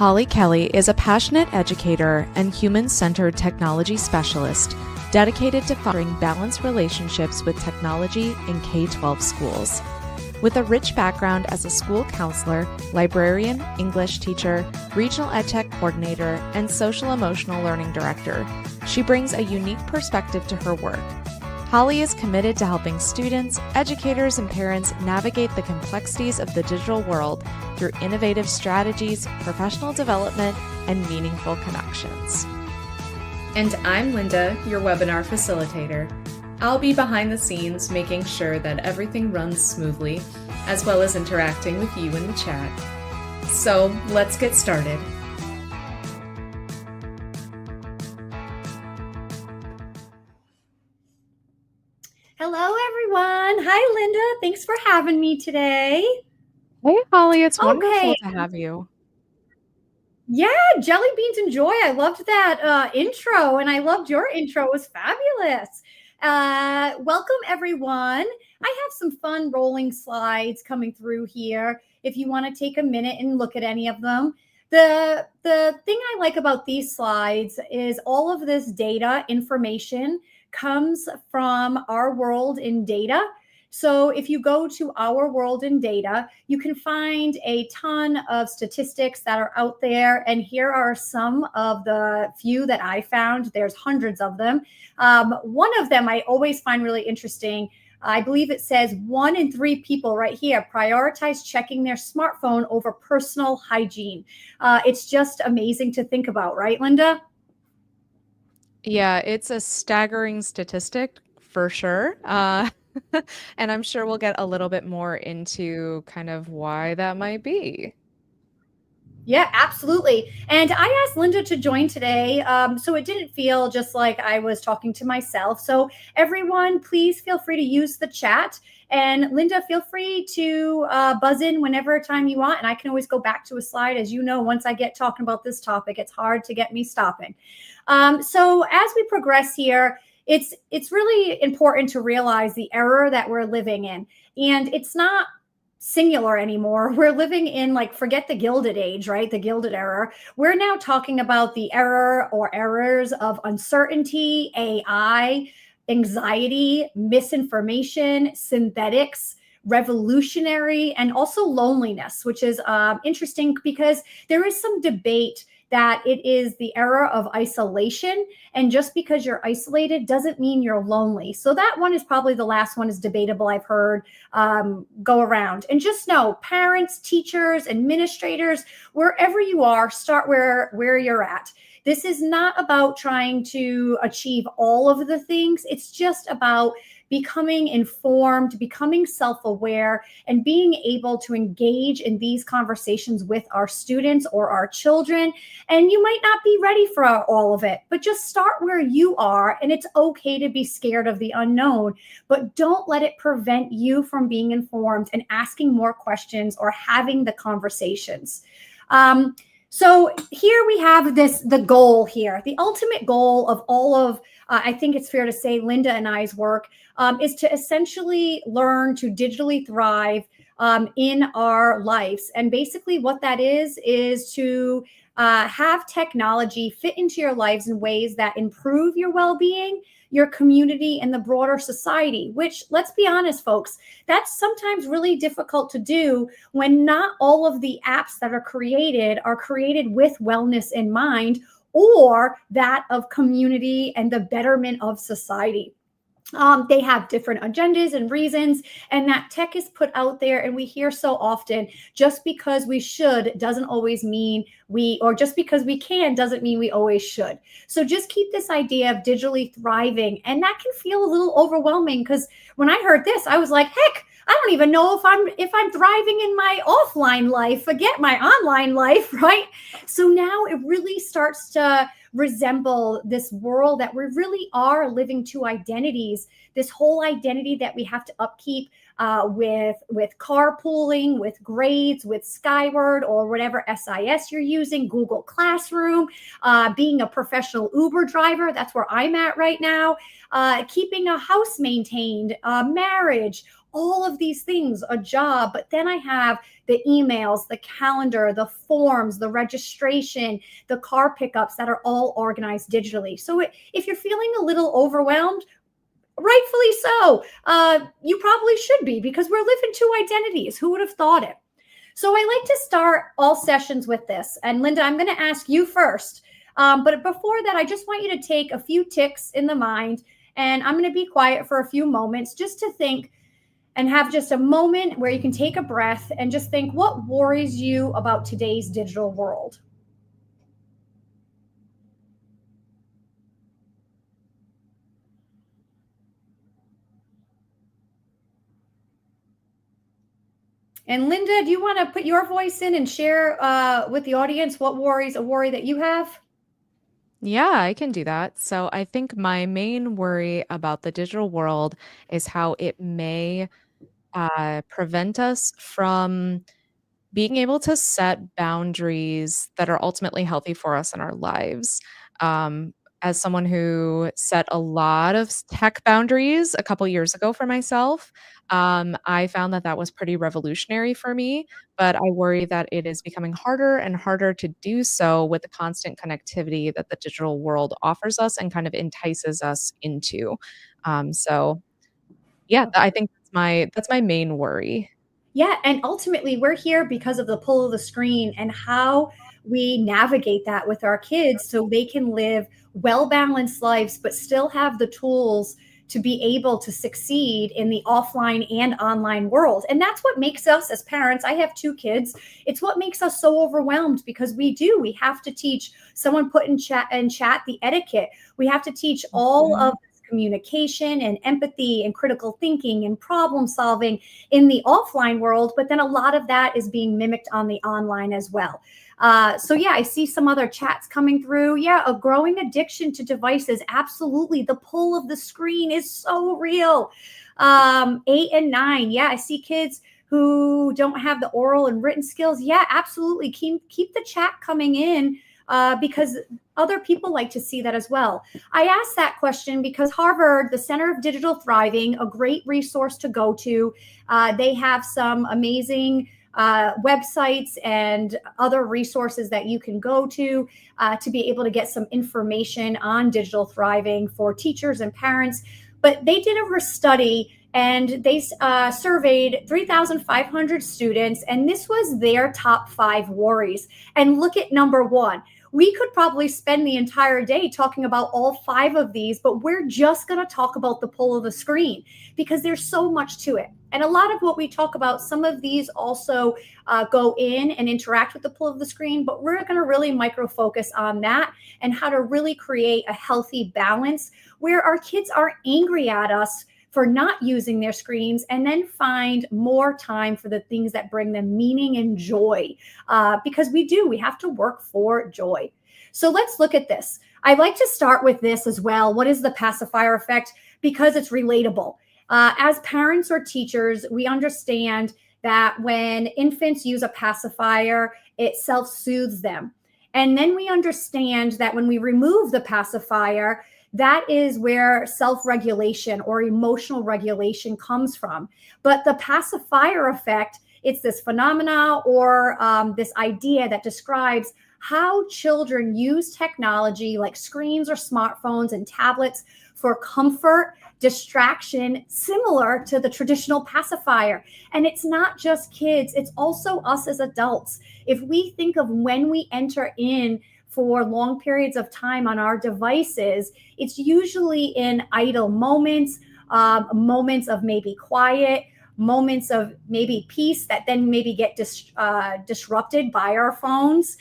Holly Kelly is a passionate educator and human-centered technology specialist dedicated to fostering balanced relationships with technology in K-12 schools. With a rich background as a school counselor, librarian, English teacher, regional EdTech coordinator, and social-emotional learning director, she brings a unique perspective to her work. Holly is committed to helping students, educators, and parents navigate the complexities of the digital world through innovative strategies, professional development, and meaningful connections. And I'm Linda, your webinar facilitator. I'll be behind the scenes making sure that everything runs smoothly, as well as interacting with you in the chat. So let's get started. Hello, everyone. Hi, Linda. Thanks for having me today. Hey, Holly. It's wonderful to have you. Yeah, jelly beans and joy. I loved that intro, and I loved your intro. It was fabulous. Welcome, everyone. I have some fun rolling slides coming through here. If you want to take a minute and look at any of them. The thing I like about these slides is all of this data information comes from our world in data. So if you go to our world in data, you can find a ton of statistics that are out there. And here are some of the few that I found. There's hundreds of them. One of them I always find really interesting. I believe it says 1 in 3 people right here prioritize checking their smartphone over personal hygiene. It's just amazing to think about, right, Linda? Yeah, it's a staggering statistic for sure. And I'm sure we'll get a little bit more into kind of why that might be. Yeah, absolutely. And I asked Linda to join today, so it didn't feel just like I was talking to myself. So everyone, please feel free to use the chat. And Linda, feel free to buzz in whenever time you want. And I can always go back to a slide. As you know, once I get talking about this topic, it's hard to get me stopping. So as we progress here, it's really important to realize the era that we're living in. And it's not singular anymore. We're living in, like, forget the Gilded Age, right? The Gilded Era. We're now talking about the era or errors of uncertainty, AI, anxiety, misinformation, synthetics, revolutionary, and also loneliness, which is interesting because there is some debate that it is the era of isolation. And just because you're isolated doesn't mean you're lonely. So that one is probably the last one is debatable I've heard go around. And just know, parents, teachers, administrators, wherever you are, start where you're at. This is not about trying to achieve all of the things. It's just about becoming informed, becoming self-aware, and being able to engage in these conversations with our students or our children. And you might not be ready for all of it, but just start where you are. And it's okay to be scared of the unknown, but don't let it prevent you from being informed and asking more questions or having the conversations. So here we have the goal here. The ultimate goal of all of, I think it's fair to say, Linda and I's work is to essentially learn to digitally thrive in our lives. And basically what that is to have technology fit into your lives in ways that improve your well-being, your community, and the broader society, which, let's be honest, folks, that's sometimes really difficult to do when not all of the apps that are created with wellness in mind or that of community and the betterment of society. They have different agendas and reasons, and that tech is put out there. And we hear so often, just because we should doesn't always mean or just because we can doesn't mean we always should. So just keep this idea of digitally thriving. And that can feel a little overwhelming, because when I heard this, I was like, heck, I don't even know if I'm thriving in my offline life, forget my online life, right? So now it really starts to resemble this world that we really are living two identities, this whole identity that we have to upkeep with carpooling, with grades, with Skyward or whatever SIS you're using, Google Classroom, being a professional Uber driver. That's where I'm at right now. Keeping a house maintained, marriage, all of these things, a job, but then I have the emails, the calendar, the forms, the registration, the car pickups that are all organized digitally. So if you're feeling a little overwhelmed, rightfully so, you probably should be, because we're living two identities. Who would have thought it? So I like to start all sessions with this. And Linda, I'm going to ask you first. But before that, I just want you to take a few ticks in the mind, and I'm going to be quiet for a few moments just to think and have just a moment where you can take a breath and just think, what worries you about today's digital world? And Linda, do you want to put your voice in and share with the audience what a worry that you have? Yeah, I can do that. So I think my main worry about the digital world is how it may prevent us from being able to set boundaries that are ultimately healthy for us in our lives. Um, as someone who set a lot of tech boundaries a couple years ago for myself, I found that that was pretty revolutionary for me. But I worry that it is becoming harder and harder to do so with the constant connectivity that the digital world offers us and kind of entices us into. So yeah, I think that's my main worry. Yeah, and ultimately we're here because of the pull of the screen and how we navigate that with our kids so they can live well-balanced lives but still have the tools to be able to succeed in the offline and online world. And that's what makes us as parents. I have two kids. It's what makes us so overwhelmed, because we have to teach, someone put in chat the etiquette. We have to teach all Mhm. of communication and empathy and critical thinking and problem solving in the offline world, but then a lot of that is being mimicked on the online as well. So yeah, I see some other chats coming through. Yeah, a growing addiction to devices. Absolutely. The pull of the screen is so real. 8 and 9. Yeah, I see kids who don't have the oral and written skills. Yeah, absolutely. Keep the chat coming in, because other people like to see that as well. I asked that question because Harvard, the Center of Digital Thriving, a great resource to go to. They have some amazing websites and other resources that you can go to be able to get some information on digital thriving for teachers and parents. But they did a study and they surveyed 3,500 students, and this was their top 5 worries. And look at number 1. We could probably spend the entire day talking about all 5 of these, but we're just going to talk about the pull of the screen because there's so much to it. And a lot of what we talk about, some of these also go in and interact with the pull of the screen, but we're going to really micro focus on that and how to really create a healthy balance where our kids aren't angry at us for not using their screens, and then find more time for the things that bring them meaning and joy, because we have to work for joy. So let's look at this. I'd like to start with this as well. What is the pacifier effect? Because it's relatable. As parents or teachers, we understand that when infants use a pacifier, it self-soothes them. And then we understand that when we remove the pacifier, that is where self-regulation or emotional regulation comes from. But the pacifier effect, it's this phenomena or this idea that describes how children use technology like screens or smartphones and tablets for comfort, distraction, similar to the traditional pacifier. And it's not just kids, it's also us as adults. If we think of when we enter in for long periods of time on our devices, it's usually in idle moments, moments of maybe quiet, moments of maybe peace that then maybe get disrupted by our phones,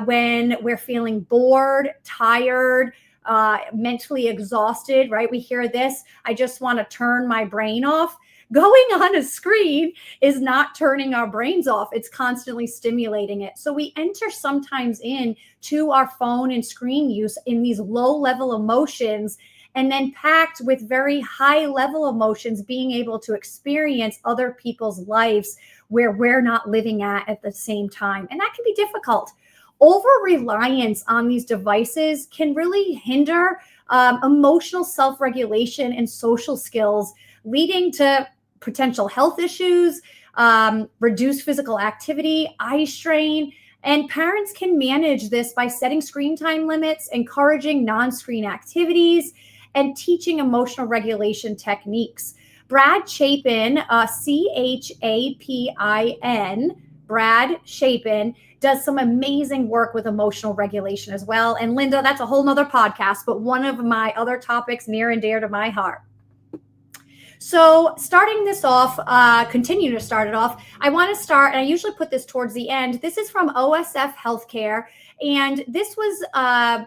when we're feeling bored, tired, mentally exhausted, right? We hear this, I just want to turn my brain off. Going on a screen is not turning our brains off. It's constantly stimulating it. So we enter sometimes in to our phone and screen use in these low level emotions, and then packed with very high level emotions, being able to experience other people's lives where we're not living at the same time. And that can be difficult. Over reliance on these devices can really hinder emotional self-regulation and social skills, leading to potential health issues, reduced physical activity, eye strain. And parents can manage this by setting screen time limits, encouraging non-screen activities, and teaching emotional regulation techniques. Brad Chapin, Chapin, Brad Chapin, does some amazing work with emotional regulation as well. And Linda, that's a whole nother podcast, but one of my other topics near and dear to my heart. So starting this off, continue to start it off, I want to start, and I usually put this towards the end. This is from OSF Healthcare. And this was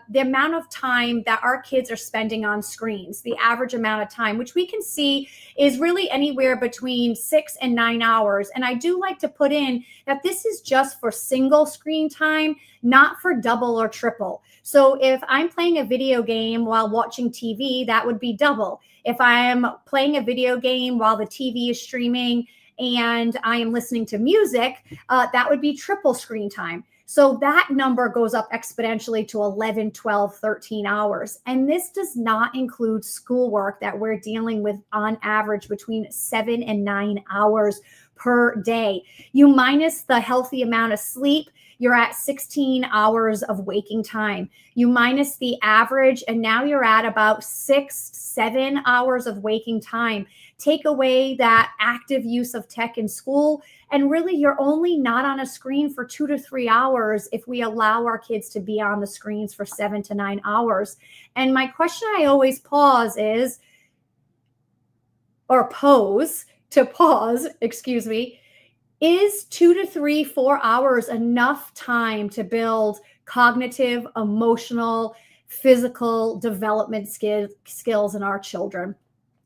the amount of time that our kids are spending on screens, the average amount of time, which we can see is really anywhere between 6 and 9 hours. And I do like to put in that this is just for single screen time, not for double or triple. So if I'm playing a video game while watching TV, that would be double. If I'm playing a video game while the TV is streaming and I am listening to music, that would be triple screen time. So that number goes up exponentially to 11, 12, 13 hours. And this does not include schoolwork that we're dealing with on average between 7 and 9 hours per day. You minus the healthy amount of sleep, you're at 16 hours of waking time. You minus the average, and now you're at about 6, 7 hours of waking time. Take away that active use of tech in school, and really you're only not on a screen for 2 to 3 hours if we allow our kids to be on the screens for 7 to 9 hours. And my question I always pose, is 2 to 3, 4 hours enough time to build cognitive, emotional, physical development skills in our children?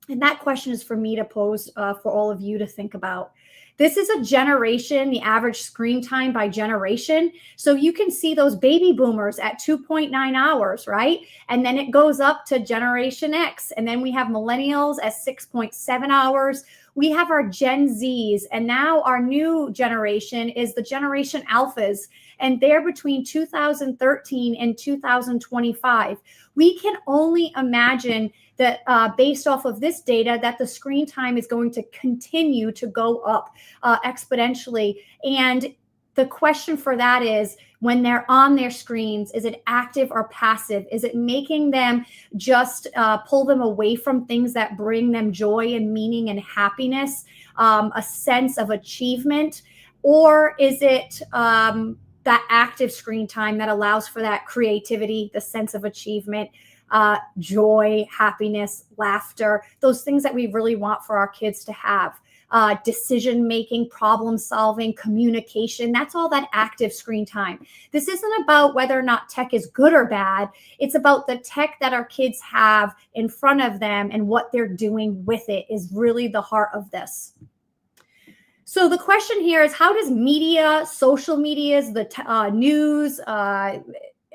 And that question is for me to pose for all of you to think about. This is a generation, the average screen time by generation. So you can see those baby boomers at 2.9 hours, right? And then it goes up to Generation X. And then we have millennials at 6.7 hours. We have our Gen Zs. And now our new generation is the Generation Alphas. And they're between 2013 and 2025. We can only imagine that based off of this data, that the screen time is going to continue to go up exponentially. And the question for that is, when they're on their screens, is it active or passive? Is it making them just pull them away from things that bring them joy and meaning and happiness, a sense of achievement? Or is it that active screen time that allows for that creativity, the sense of achievement, joy, happiness, laughter, those things that we really want for our kids to have? Decision-making, problem-solving, communication, that's all that active screen time. This isn't about whether or not tech is good or bad. It's about the tech that our kids have in front of them and what they're doing with it is really the heart of this. So the question here is, how does media, social medias, the news,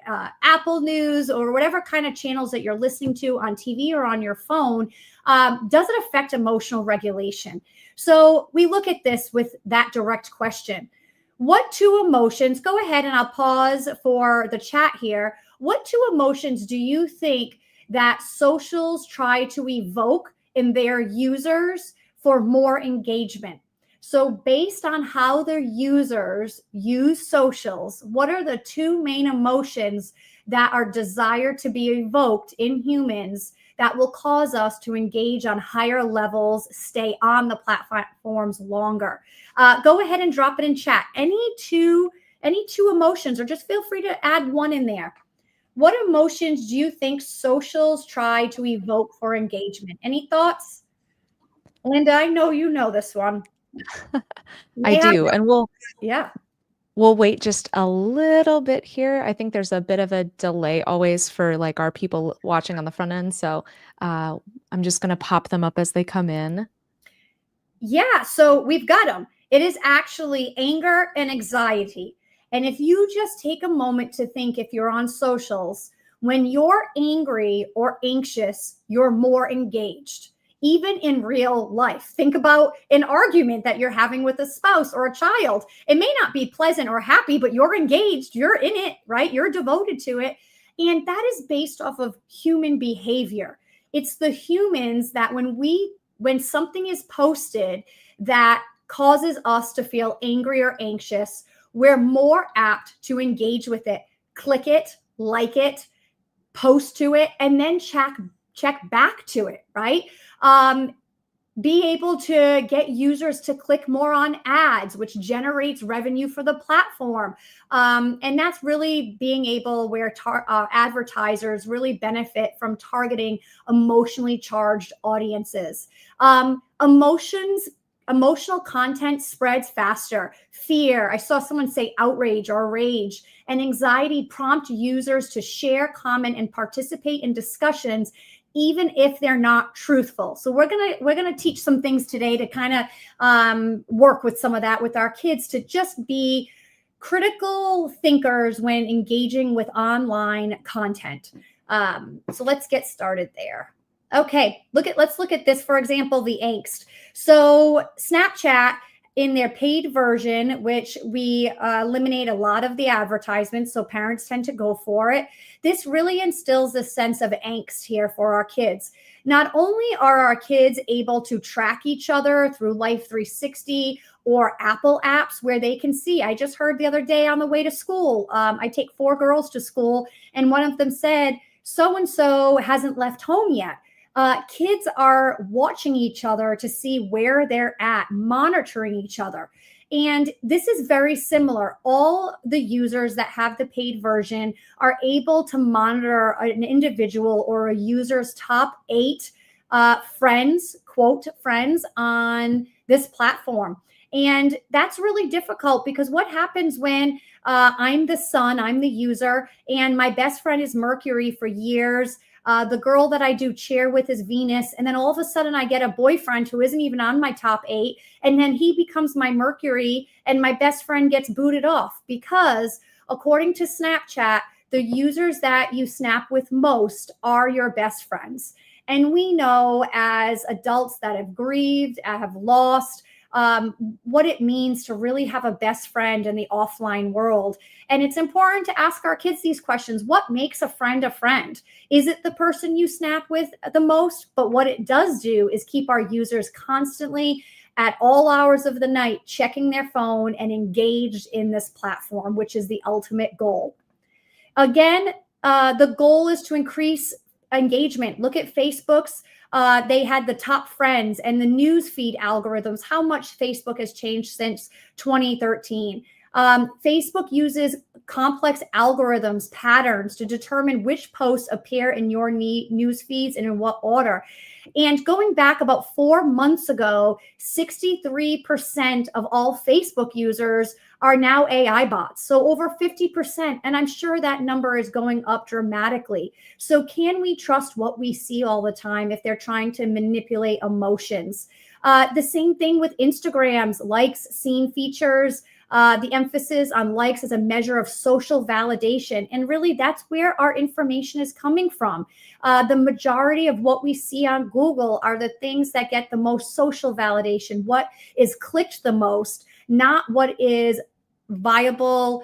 Apple News, or whatever kind of channels that you're listening to on TV or on your phone, does it affect emotional regulation? So we look at this with that direct question. What two emotions, go ahead and I'll pause for the chat here. What two emotions do you think that socials try to evoke in their users for more engagement? So based on how their users use socials, what are the two main emotions that are desired to be evoked in humans that will cause us to engage on higher levels, stay on the platforms longer? Go ahead and drop it in chat. Any two emotions, or just feel free to add one in there. What emotions do you think socials try to evoke for engagement? Any thoughts? Linda, I know you know this one. I do. And we'll wait just a little bit here. I think there's a bit of a delay always for like our people watching on the front end. So I'm just going to pop them up as they come in. Yeah, so we've got them. It is actually anger and anxiety. And if you just take a moment to think, if you're on socials, when you're angry or anxious, you're more engaged. Even in real life, think about an argument that you're having with a spouse or a child. It may not be pleasant or happy, but you're engaged, you're in it, right? You're devoted to it. And that is based off of human behavior. It's the humans that when we when something is posted that causes us to feel angry or anxious, we're more apt to engage with it, click it, like it, post to it, and then check back to it, right? Be able to get users to click more on ads, which generates revenue for the platform. And that's really being able where advertisers really benefit from targeting emotionally charged audiences. Emotional content spreads faster. Fear, I saw someone say outrage or rage, and anxiety prompt users to share, comment, and participate in discussions even if they're not truthful. So we're gonna teach some things today to kind of work with some of that with our kids, to just be critical thinkers when engaging with online content. So let's get started there. Okay, let's look at this, for example, the angst. So Snapchat, in their paid version, which we eliminate a lot of the advertisements, so parents tend to go for it. This really instills a sense of angst here for our kids. Not only are our kids able to track each other through Life 360 or Apple apps where they can see, I just heard the other day on the way to school, I take 4 girls to school, and one of them said, so-and-so hasn't left home yet. Kids are watching each other to see where they're at, monitoring each other. And this is very similar. All the users that have the paid version are able to monitor an individual or a user's top 8 friends, quote, friends on this platform. And that's really difficult because what happens when I'm the sun, I'm the user, and my best friend is Mercury for years. The girl that I do cheer with is Venus. And then all of a sudden I get a boyfriend who isn't even on my top 8. And then he becomes my Mercury and my best friend gets booted off because according to Snapchat, the users that you snap with most are your best friends. And we know as adults that have grieved, have lost, what it means to really have a best friend in the offline world. And it's important to ask our kids these questions. What makes a friend a friend? Is it the person you snap with the most? But what it does do is keep our users constantly at all hours of the night checking their phone and engaged in this platform, which is the ultimate goal. Again, the goal is to increase engagement. Look at Facebook's. They had the top friends and the news feed algorithms, how much Facebook has changed since 2013. Facebook uses complex algorithms, patterns to determine which posts appear in your news feeds and in what order. And going back about 4 months ago, 63% of all Facebook users are now AI bots. So over 50%. And I'm sure that number is going up dramatically. So can we trust what we see all the time if they're trying to manipulate emotions? The same thing with Instagram's likes, seen features. The emphasis on likes as a measure of social validation. And really, that's where our information is coming from. The majority of what we see on Google are the things that get the most social validation, what is clicked the most, not what is viable,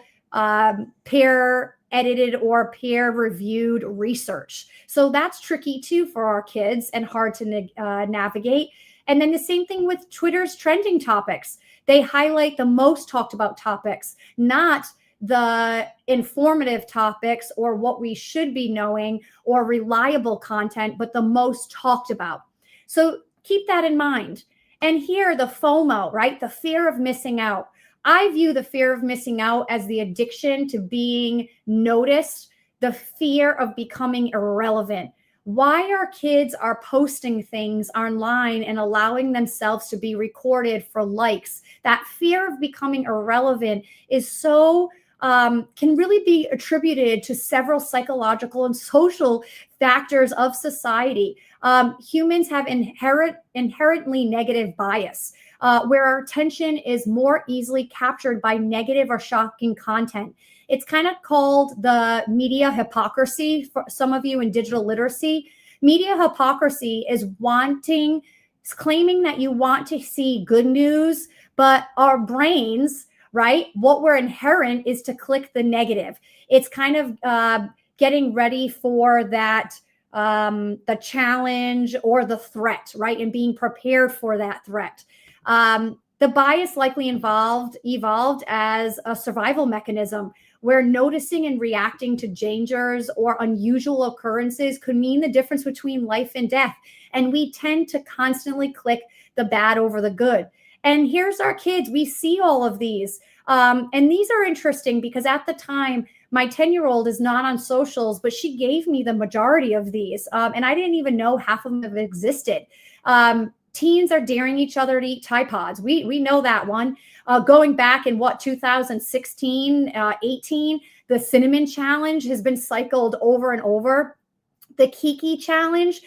peer edited or peer reviewed research. So that's tricky too for our kids and hard to navigate. And then the same thing with Twitter's trending topics. They highlight the most talked about topics, not the informative topics or what we should be knowing or reliable content, but the most talked about. So keep that in mind. And here, the FOMO, right? The fear of missing out. I view the fear of missing out as the addiction to being noticed, the fear of becoming irrelevant. Why our kids are posting things online and allowing themselves to be recorded for likes. That fear of becoming irrelevant is so can really be attributed to several psychological and social factors of society. Humans have inherently negative bias, where our attention is more easily captured by negative or shocking content. It's kind of called the media hypocrisy for some of you in digital literacy. Media hypocrisy is claiming that you want to see good news, but our brains, right? What we're inherent is to click the negative. It's kind of getting ready for that the challenge or the threat, right? And being prepared for that threat. The bias likely evolved as a survival mechanism where noticing and reacting to dangers or unusual occurrences could mean the difference between life and death. And we tend to constantly click the bad over the good. And here's our kids. We see all of these. And these are interesting because at the time, my 10-year-old is not on socials, but she gave me the majority of these. And I didn't even know half of them have existed. Teens are daring each other to eat Tide Pods. We know that one. Going back in 2016, 18, the cinnamon challenge has been cycled over and over. The Kiki challenge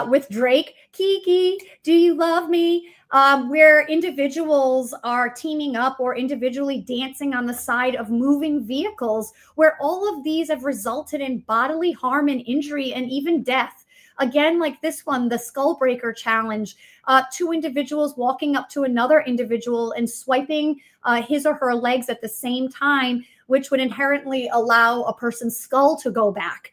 with Drake. Kiki, do you love me? Where individuals are teaming up or individually dancing on the side of moving vehicles, where all of these have resulted in bodily harm and injury and even death. Again, like this one, the Skull Breaker challenge, two individuals walking up to another individual and swiping his or her legs at the same time, which would inherently allow a person's skull to go back.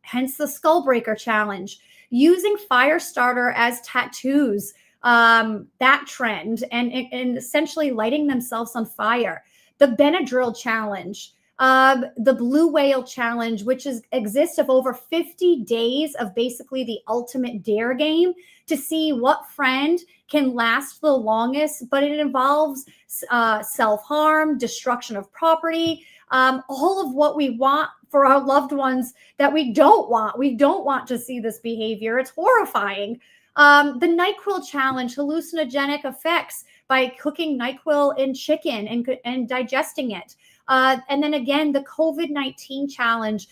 Hence the Skull Breaker challenge. Using fire starter as tattoos, that trend, and essentially lighting themselves on fire. The Benadryl challenge. The Blue Whale challenge, which exists of over 50 days of basically the ultimate dare game to see what friend can last the longest, but it involves self-harm, destruction of property, all of what we want for our loved ones that we don't want. We don't want to see this behavior. It's horrifying. The NyQuil challenge, hallucinogenic effects by cooking NyQuil in chicken and digesting it. And then again, the COVID-19 challenge,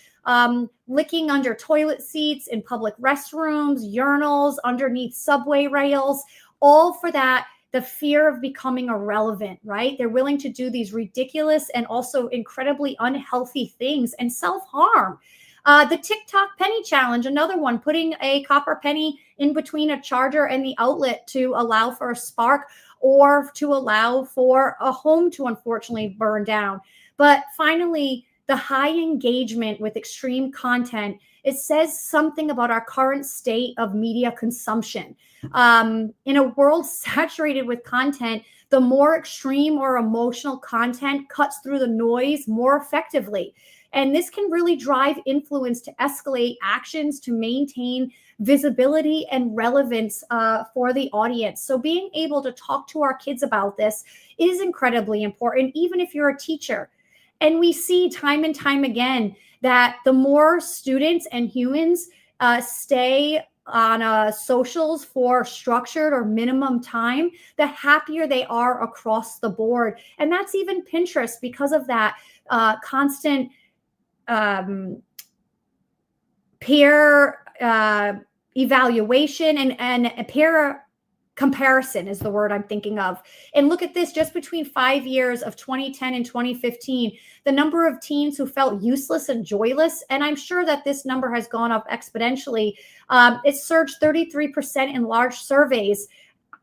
licking under toilet seats in public restrooms, urinals, underneath subway rails, all for that, the fear of becoming irrelevant, right? They're willing to do these ridiculous and also incredibly unhealthy things and self-harm. The TikTok penny challenge, another one, putting a copper penny in between a charger and the outlet to allow for a spark or to allow for a home to unfortunately burn down. But finally, the high engagement with extreme content, it says something about our current state of media consumption. In a world saturated with content, the more extreme or emotional content cuts through the noise more effectively. And this can really drive influence to escalate actions to maintain visibility and relevance for the audience. So being able to talk to our kids about this is incredibly important, even if you're a teacher. And we see time and time again that the more students and humans stay on socials for structured or minimum time, the happier they are across the board. And that's even Pinterest because of that constant peer evaluation and peer comparison is the word I'm thinking of. And look at this, just between 5 years of 2010 and 2015, the number of teens who felt useless and joyless, and I'm sure that this number has gone up exponentially. It surged 33% in large surveys.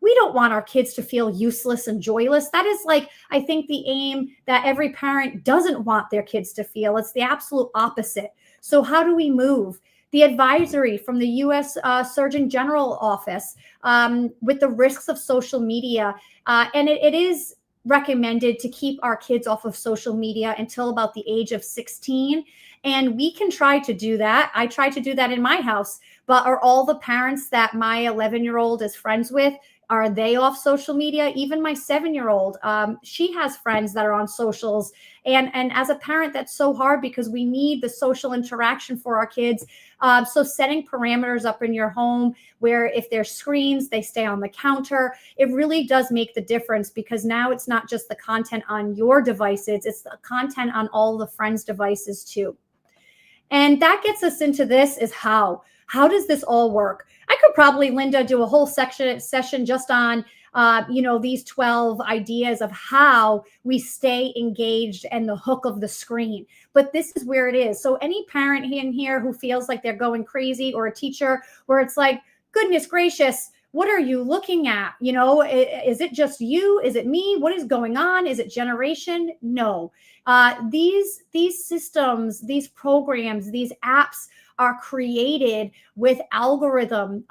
We don't want our kids to feel useless and joyless. That is like, I think, the aim that every parent doesn't want their kids to feel. It's the absolute opposite. So how do we move? The advisory from the U.S. Surgeon General office with the risks of social media. And it is recommended to keep our kids off of social media until about the age of 16. And we can try to do that. I try to do that in my house. But are all the parents that my 11-year-old is friends with, are they off social media? Even my 7-year-old, she has friends that are on socials. And as a parent, that's so hard because we need the social interaction for our kids. So setting parameters up in your home where if there's screens, they stay on the counter. It really does make the difference because now it's not just the content on your devices, it's the content on all the friends' devices too. And that gets us into this is how does this all work? I could probably, Linda, do a whole session just on, these 12 ideas of how we stay engaged and the hook of the screen. But this is where it is. So any parent in here who feels like they're going crazy, or a teacher where it's like, goodness gracious, what are you looking at? Is it just you? Is it me? What is going on? Is it generation? No. These systems, these programs, these apps are created with algorithm,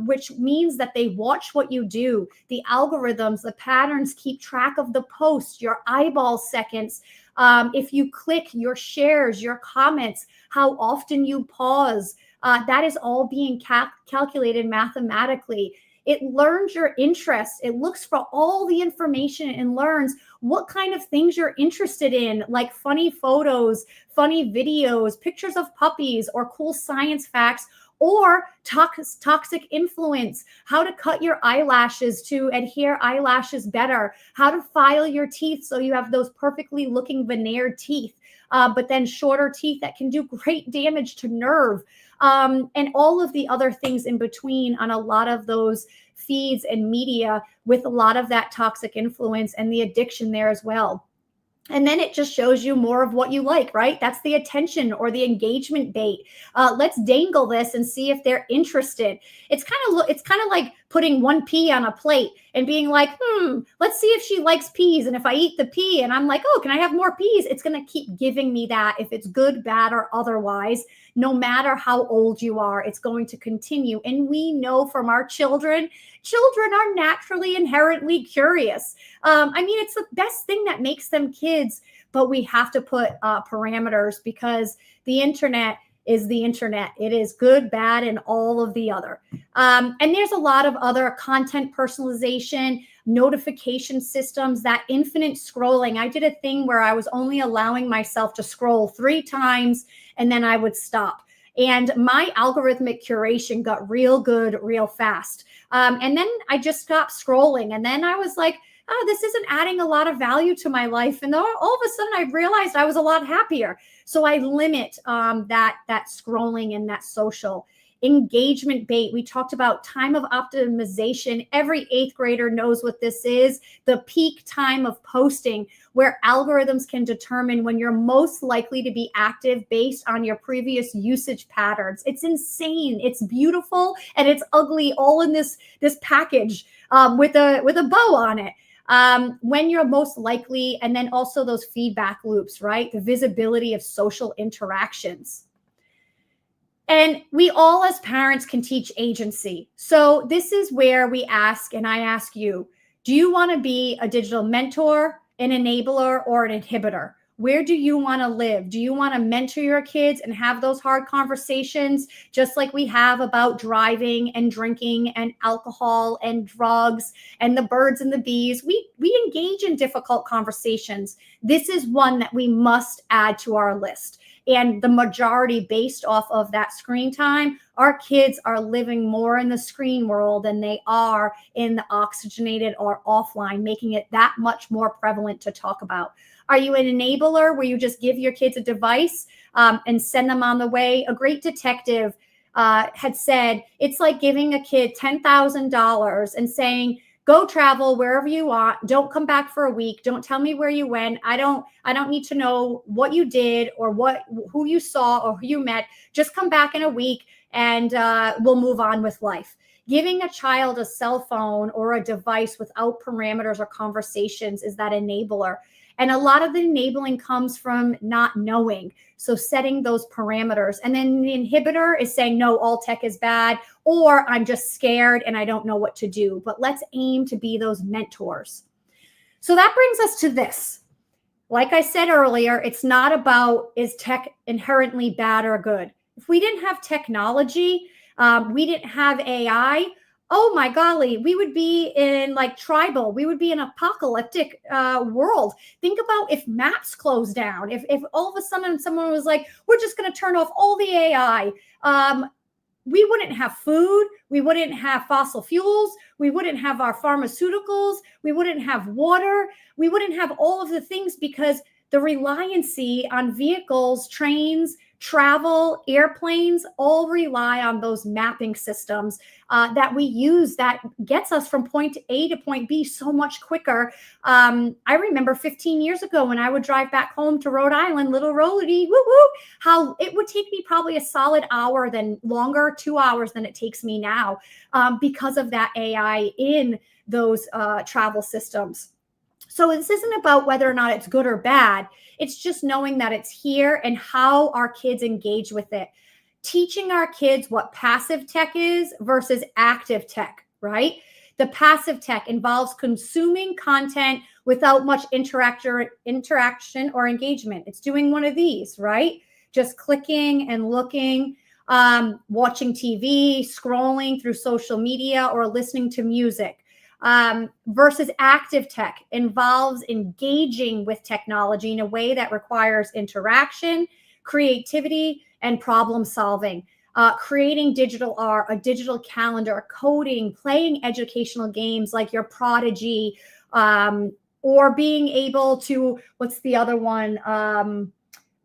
which means that they watch what you do. The algorithms, the patterns keep track of the posts, your eyeball seconds. If you click, your shares, your comments, how often you pause, that is all being calculated mathematically. It learns your interests. It looks for all the information and learns what kind of things you're interested in, like funny photos, funny videos, pictures of puppies, or cool science facts, or toxic influence, how to cut your eyelashes to adhere eyelashes better, how to file your teeth so you have those perfectly looking veneered teeth, but then shorter teeth that can do great damage to nerve, and all of the other things in between on a lot of those feeds and media, with a lot of that toxic influence and the addiction there as well. And then it just shows you more of what you like, right? That's the attention or the engagement bait. Let's dangle this and see if they're interested. It's kind of like putting one pea on a plate and being like, let's see if she likes peas. And if I eat the pea and I'm like, oh, can I have more peas? It's going to keep giving me that. If it's good, bad, or otherwise, no matter how old you are, it's going to continue. And we know from our children are naturally inherently curious. It's the best thing that makes them kids, but we have to put parameters, because the internet is the internet. It is good, bad, and all of the other. And there's a lot of other content personalization, notification systems, that infinite scrolling. I did a thing where I was only allowing myself to scroll 3 times and then I would stop. And my algorithmic curation got real good, real fast. And then I just stopped scrolling. And then I was like, oh, this isn't adding a lot of value to my life. And all of a sudden I realized I was a lot happier. So I limit that scrolling and that social engagement bait. We talked about time of optimization. Every 8th grader knows what this is. The peak time of posting, where algorithms can determine when you're most likely to be active based on your previous usage patterns. It's insane. It's beautiful and it's ugly, all in this package with a bow on it. When you're most likely, and then also those feedback loops, right? The visibility of social interactions. And we all as parents can teach agency. So this is where we ask, and I ask you, do you want to be a digital mentor, an enabler, or an inhibitor? Where do you want to live? Do you want to mentor your kids and have those hard conversations, just like we have about driving and drinking and alcohol and drugs and the birds and the bees? We engage in difficult conversations. This is one that we must add to our list. And the majority, based off of that screen time, our kids are living more in the screen world than they are in the oxygenated or offline, making it that much more prevalent to talk about. Are you an enabler, where you just give your kids a device and send them on the way? A great detective had said, it's like giving a kid $10,000 and saying, go travel wherever you want. Don't come back for a week. Don't tell me where you went. I don't need to know what you did or who you saw or who you met. Just come back in a week and we'll move on with life. Giving a child a cell phone or a device without parameters or conversations is that enabler. And a lot of the enabling comes from not knowing. So setting those parameters. And then the inhibitor is saying, no, all tech is bad, or I'm just scared and I don't know what to do. But let's aim to be those mentors. So that brings us to this. Like I said earlier, it's not about, is tech inherently bad or good? If we didn't have technology, we didn't have AI, oh my golly, we would be in like tribal, we would be in an apocalyptic world. Think about if maps closed down, if all of a sudden someone was like, we're just going to turn off all the AI. We wouldn't have food. We wouldn't have fossil fuels. We wouldn't have our pharmaceuticals. We wouldn't have water. We wouldn't have all of the things, because the reliancy on vehicles, trains, travel, airplanes, all rely on those mapping systems that we use, that gets us from point A to point B so much quicker. I remember 15 years ago when I would drive back home to Rhode Island, little Rhody, how it would take me probably a solid hour, then longer, 2 hours than it takes me now, because of that AI in those travel systems. So this isn't about whether or not it's good or bad. It's just knowing that it's here and how our kids engage with it. teaching our kids what passive tech is versus active tech, right? The passive tech involves consuming content without much interaction or engagement. It's doing one of these, right? Just clicking and looking, watching TV, scrolling through social media, or listening to music. Versus active tech involves engaging with technology in a way that requires interaction, creativity, and problem solving. Creating digital art, a digital calendar, coding, playing educational games like your Prodigy, or being able to, what's the other one?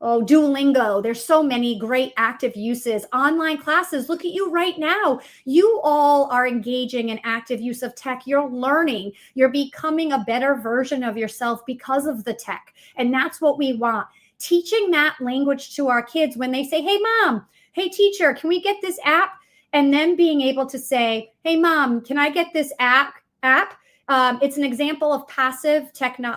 Duolingo. There's so many great active uses. Online classes. Look at you right now. You all are engaging in active use of tech. You're learning. You're becoming a better version of yourself because of the tech. And that's what we want. Teaching that language to our kids when they say, hey, mom, hey, teacher, can we get this app? And then being able to say, hey, mom, can I get this app? It's an example of passive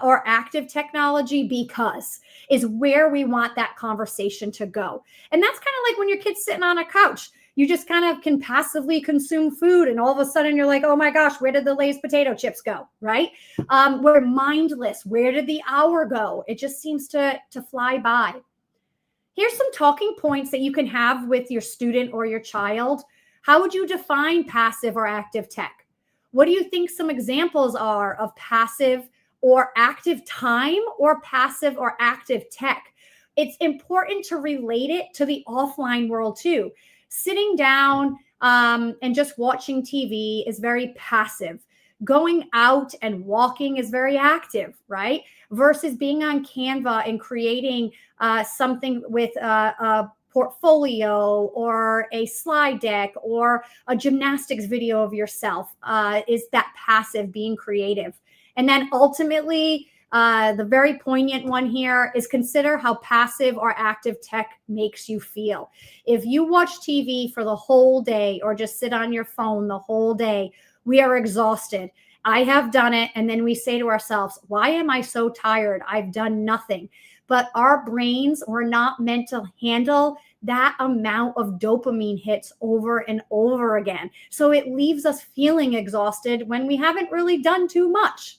or active technology because is where we want that conversation to go. And that's kind of like when your kid's sitting on a couch. You just kind of can passively consume food. And all of a sudden you're like, oh my gosh, where did the Lay's potato chips go? Right? We're mindless. Where did the hour go? It just seems to fly by. Here's some talking points that you can have with your student or your child. How would you define passive or active tech? What do you think some examples are of passive or active time or passive or active tech? It's important to relate it to the offline world too. Sitting down and just watching TV is very passive. Going out and walking is very active, right? Versus being on Canva and creating something with a portfolio or a slide deck or a gymnastics video of yourself is that passive, being creative. And then ultimately, the very poignant one here is consider how passive or active tech makes you feel. If you watch TV for the whole day or just sit on your phone the whole day, we are exhausted. I have done it. And then we say to ourselves, why am I so tired? I've done nothing. But our brains were not meant to handle that amount of dopamine hits over and over again. So it leaves us feeling exhausted when we haven't really done too much.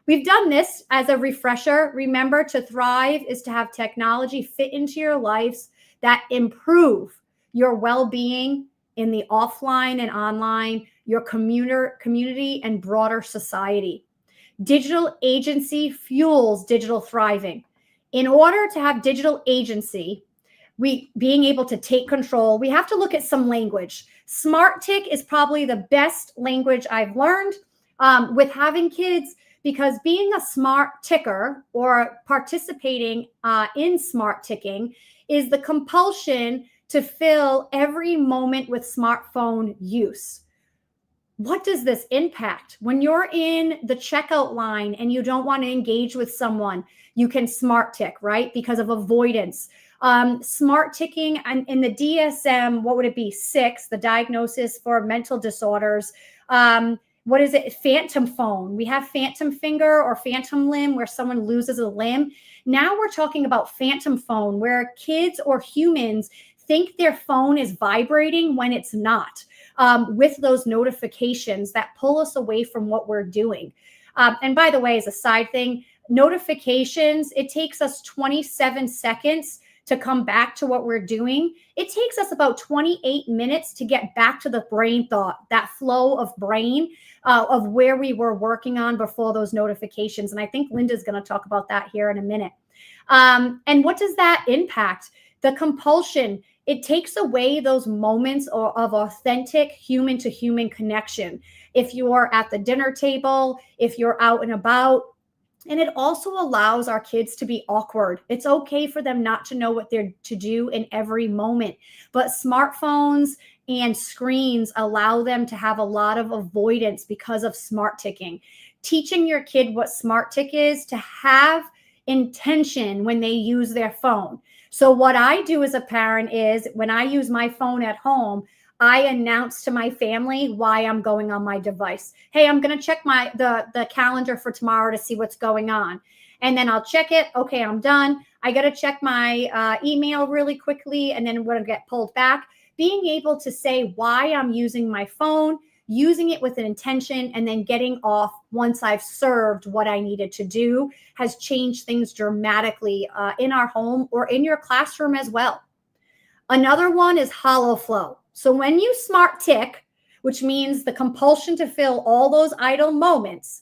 We've done this as a refresher. Remember, to thrive is to have technology fit into your lives that improve your well-being in the offline and online, your community and broader society. Digital agency fuels digital thriving. In order to have digital agency, being able to take control, we have to look at some language. Smart tick is probably the best language I've learned with having kids, because being a smart ticker or participating in smart ticking is the compulsion to fill every moment with smartphone use. What does this impact? When you're in the checkout line and you don't want to engage with someone, you can smart tick, right? Because of avoidance. Smart ticking and in the DSM, what would it be? 6, the diagnosis for mental disorders. What is it? Phantom phone. We have phantom finger or phantom limb where someone loses a limb. Now we're talking about phantom phone, where kids or humans think their phone is vibrating when it's not, with those notifications that pull us away from what we're doing. And by the way, as a side thing, notifications, it takes us 27 seconds to come back to what we're doing. It takes us about 28 minutes to get back to the brain thought, that flow of brain of where we were working on before those notifications. And I think Linda's going to talk about that here in a minute. And what does that impact? The compulsion. It takes away those moments of authentic human to human connection. If you're at the dinner table, if you're out and about, and it also allows our kids to be awkward. It's okay for them not to know what they're to do in every moment. But smartphones and screens allow them to have a lot of avoidance because of smart ticking. Teaching your kid what smart tick is, to have intention when they use their phone. So what I do as a parent is when I use my phone at home, I announce to my family why I'm going on my device. Hey, I'm going to check the calendar for tomorrow to see what's going on. And then I'll check it. Okay, I'm done. I got to check my email really quickly, and then I'm going to get pulled back being able to say why I'm using my phone, using it with an intention, and then getting off once I've served what I needed to do has changed things dramatically in our home or in your classroom as well. Another one is hollow flow. So when you smart tick, which means the compulsion to fill all those idle moments,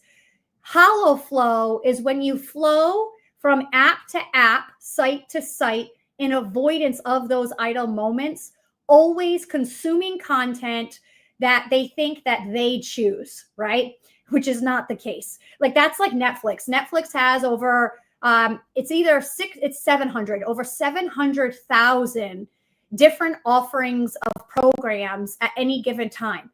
hollow flow is when you flow from app to app, site to site, in avoidance of those idle moments, always consuming content that they think that they choose, right? Which is not the case. Like that's like Netflix. Netflix has over, it's 700, over 700,000 different offerings of programs at any given time.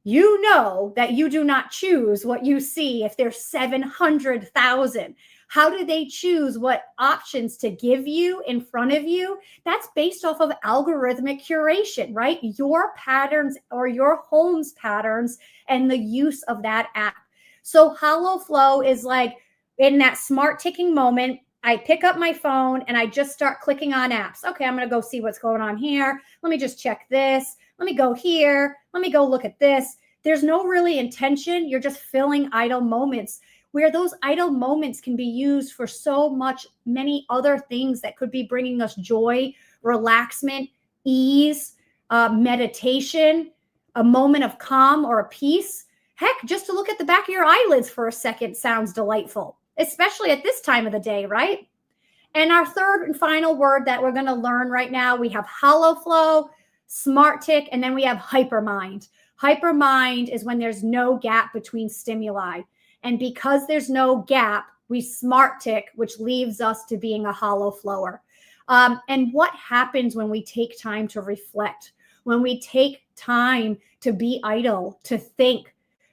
You know that you do not choose what you see if there's 700,000. How do they choose what options to give you in front of you? That's based off of algorithmic curation, right? Your patterns or your home's patterns and the use of that app. So hollow flow is like in that smart ticking moment, I pick up my phone and I just start clicking on apps. Okay, I'm going to go see what's going on here. Let me just check this. Let me go here. Let me go look at this. There's no really intention. You're just filling idle moments where those idle moments can be used for so many other things that could be bringing us joy, relaxation, ease, meditation, a moment of calm or a peace. Heck, just to look at the back of your eyelids for a second sounds delightful, especially at this time of the day, right? And our third and final word that we're going to learn right now, we have hollow flow, smart tick, and then we have hypermind. Hypermind is when there's no gap between stimuli. And because there's no gap, we smart tick, which leaves us to being a hollow flower. And what happens when we take time to reflect, when we take time to be idle, to think,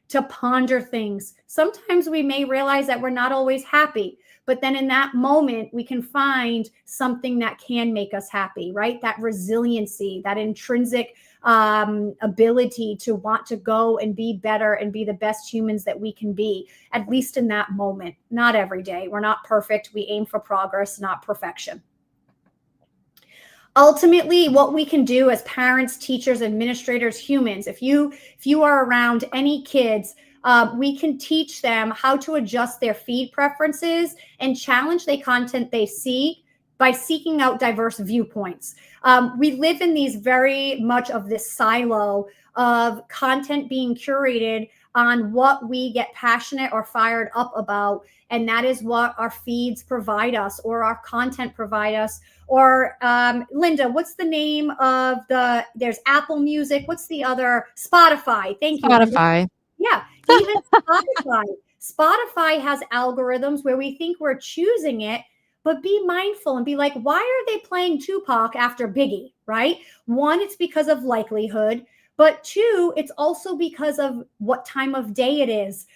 to ponder things? Sometimes we may realize that we're not always happy, but then in that moment, we can find something that can make us happy, right? That resiliency, that intrinsic ability to want to go and be better and be the best humans that we can be, at least in that moment. Not every day. We're not perfect. We aim for progress, not perfection. Ultimately, what we can do as parents, teachers, administrators, humans, if you are around any kids, we can teach them how to adjust their feed preferences and challenge the content they see by seeking out diverse viewpoints. We live in these very much of this silo of content being curated on what we get passionate or fired up about. And that is what our feeds provide us or our content provide us. Or Linda, what's the name of there's Apple Music. What's the other? Spotify. Thank you. Spotify. Yeah, even Spotify. Spotify has algorithms where we think we're choosing it, but be mindful and be like, why are they playing Tupac after Biggie, right? One, it's because of likelihood, but two, it's also because of what time of day it is.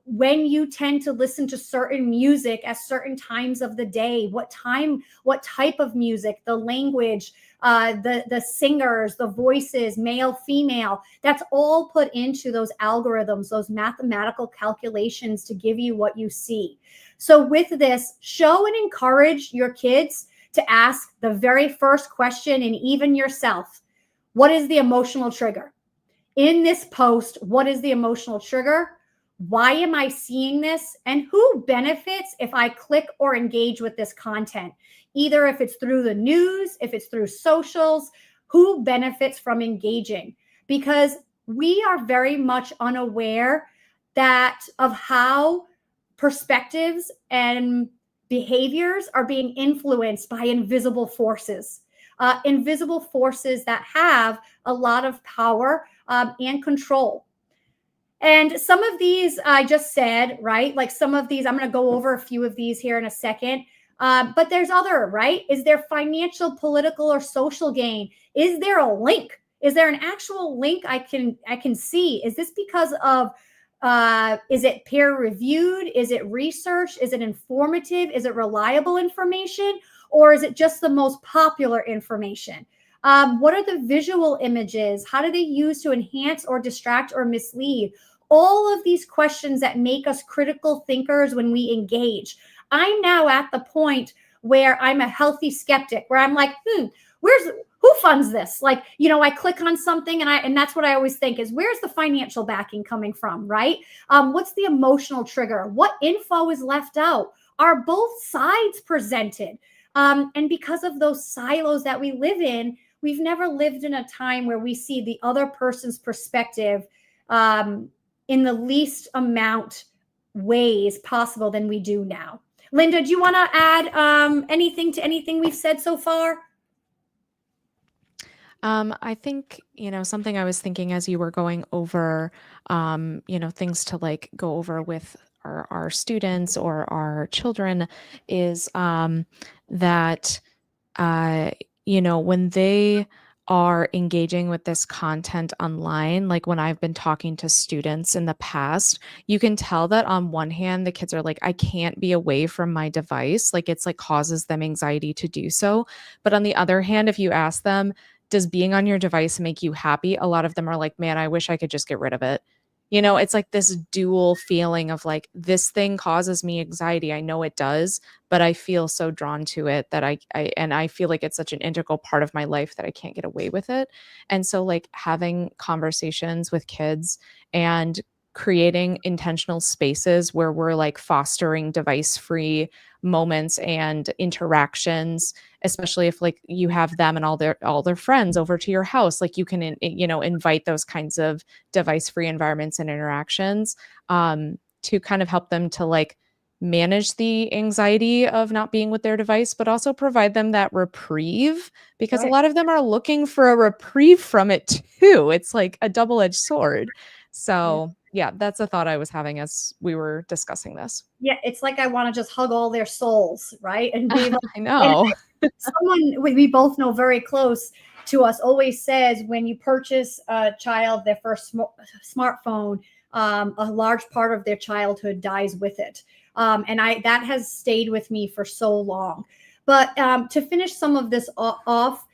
When you tend to listen to certain music at certain times of the day, what type of music, the language, the singers, the voices, male, female, that's all put into those algorithms, those mathematical calculations to give you what you see. So with this, show and encourage your kids to ask the very first question, and even yourself, what is the emotional trigger? In this post, what is the emotional trigger? Why am I seeing this? And who benefits if I click or engage with this content? Either if it's through the news, if it's through socials, who benefits from engaging? Because we are very much unaware of how perspectives and behaviors are being influenced by invisible forces that have a lot of power and control. And some of these I just said, right? Like some of these, I'm going to go over a few of these here in a second. But there's other, right? Is there financial, political, or social gain? Is there a link? Is there an actual link I can see? Is this because of, is it peer reviewed? Is it research? Is it informative? Is it reliable information? Or is it just the most popular information? What are the visual images? How do they use to enhance or distract or mislead? All of these questions that make us critical thinkers when we engage. I'm now at the point where I'm a healthy skeptic, where I'm like, who funds this? Like, I click on something and that's what I always think is, where's the financial backing coming from, right? What's the emotional trigger? What info is left out? Are both sides presented? And because of those silos that we live in, we've never lived in a time where we see the other person's perspective in the least amount ways possible than we do now. Linda, do you want to add anything to anything we've said so far? I think, something I was thinking as you were going over, things to like go over with our students or our children is that, when they are engaging with this content online, like when I've been talking to students in the past, you can tell that on one hand, the kids are like, I can't be away from my device. Like it's like causes them anxiety to do so. But on the other hand, if you ask them, does being on your device make you happy? A lot of them are like, man, I wish I could just get rid of it. It's like this dual feeling of like, this thing causes me anxiety. I know it does, but I feel so drawn to it that I feel like it's such an integral part of my life that I can't get away with it. And so like having conversations with kids and creating intentional spaces where we're like fostering device-free moments and interactions, especially if like you have them and all their friends over to your house, like you can invite those kinds of device-free environments and interactions to kind of help them to like manage the anxiety of not being with their device, but also provide them that reprieve, because a Right. lot of them are looking for a reprieve from it too. It's like a double-edged sword. Yeah. So yeah, that's a thought I was having as we were discussing this. Yeah, it's like I want to just hug all their souls, right? And be like, I and know. someone we both know very close to us always says, when you purchase a child their first smartphone, a large part of their childhood dies with it. And that has stayed with me for so long. But to finish some of this off,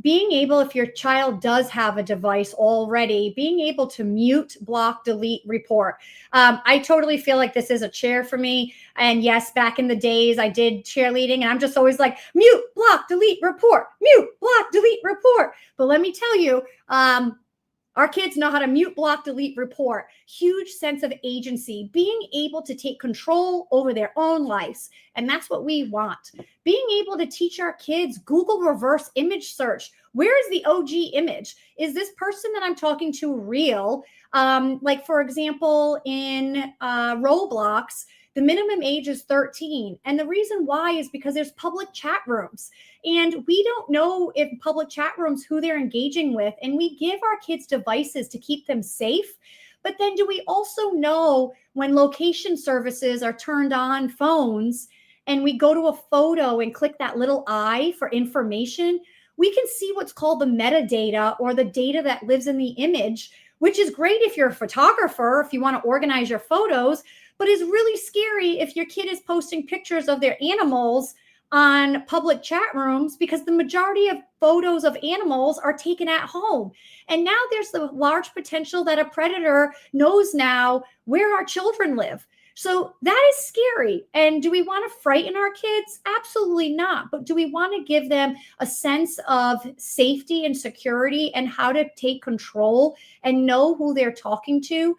being able, if your child does have a device already, being able to mute, block, delete, report. I totally feel like this is a chair for me. And yes, back in the days, I did cheerleading, and I'm just always like, mute, block, delete, report, mute, block, delete, report. But let me tell you, our kids know how to mute, block, delete, report. Huge sense of agency, being able to take control over their own lives. And that's what we want. Being able to teach our kids Google reverse image search. Where is the OG image? Is this person that I'm talking to real? Like, for example, in Roblox, the minimum age is 13. And the reason why is because there's public chat rooms. And we don't know in public chat rooms who they're engaging with. And we give our kids devices to keep them safe. But then do we also know when location services are turned on phones and we go to a photo and click that little eye for information, we can see what's called the metadata, or the data that lives in the image, which is great if you're a photographer, if you want to organize your photos, but is really scary if your kid is posting pictures of their animals on public chat rooms, because the majority of photos of animals are taken at home. And now there's the large potential that a predator knows now where our children live. So that is scary. And do we want to frighten our kids? Absolutely not. But do we want to give them a sense of safety and security and how to take control and know who they're talking to?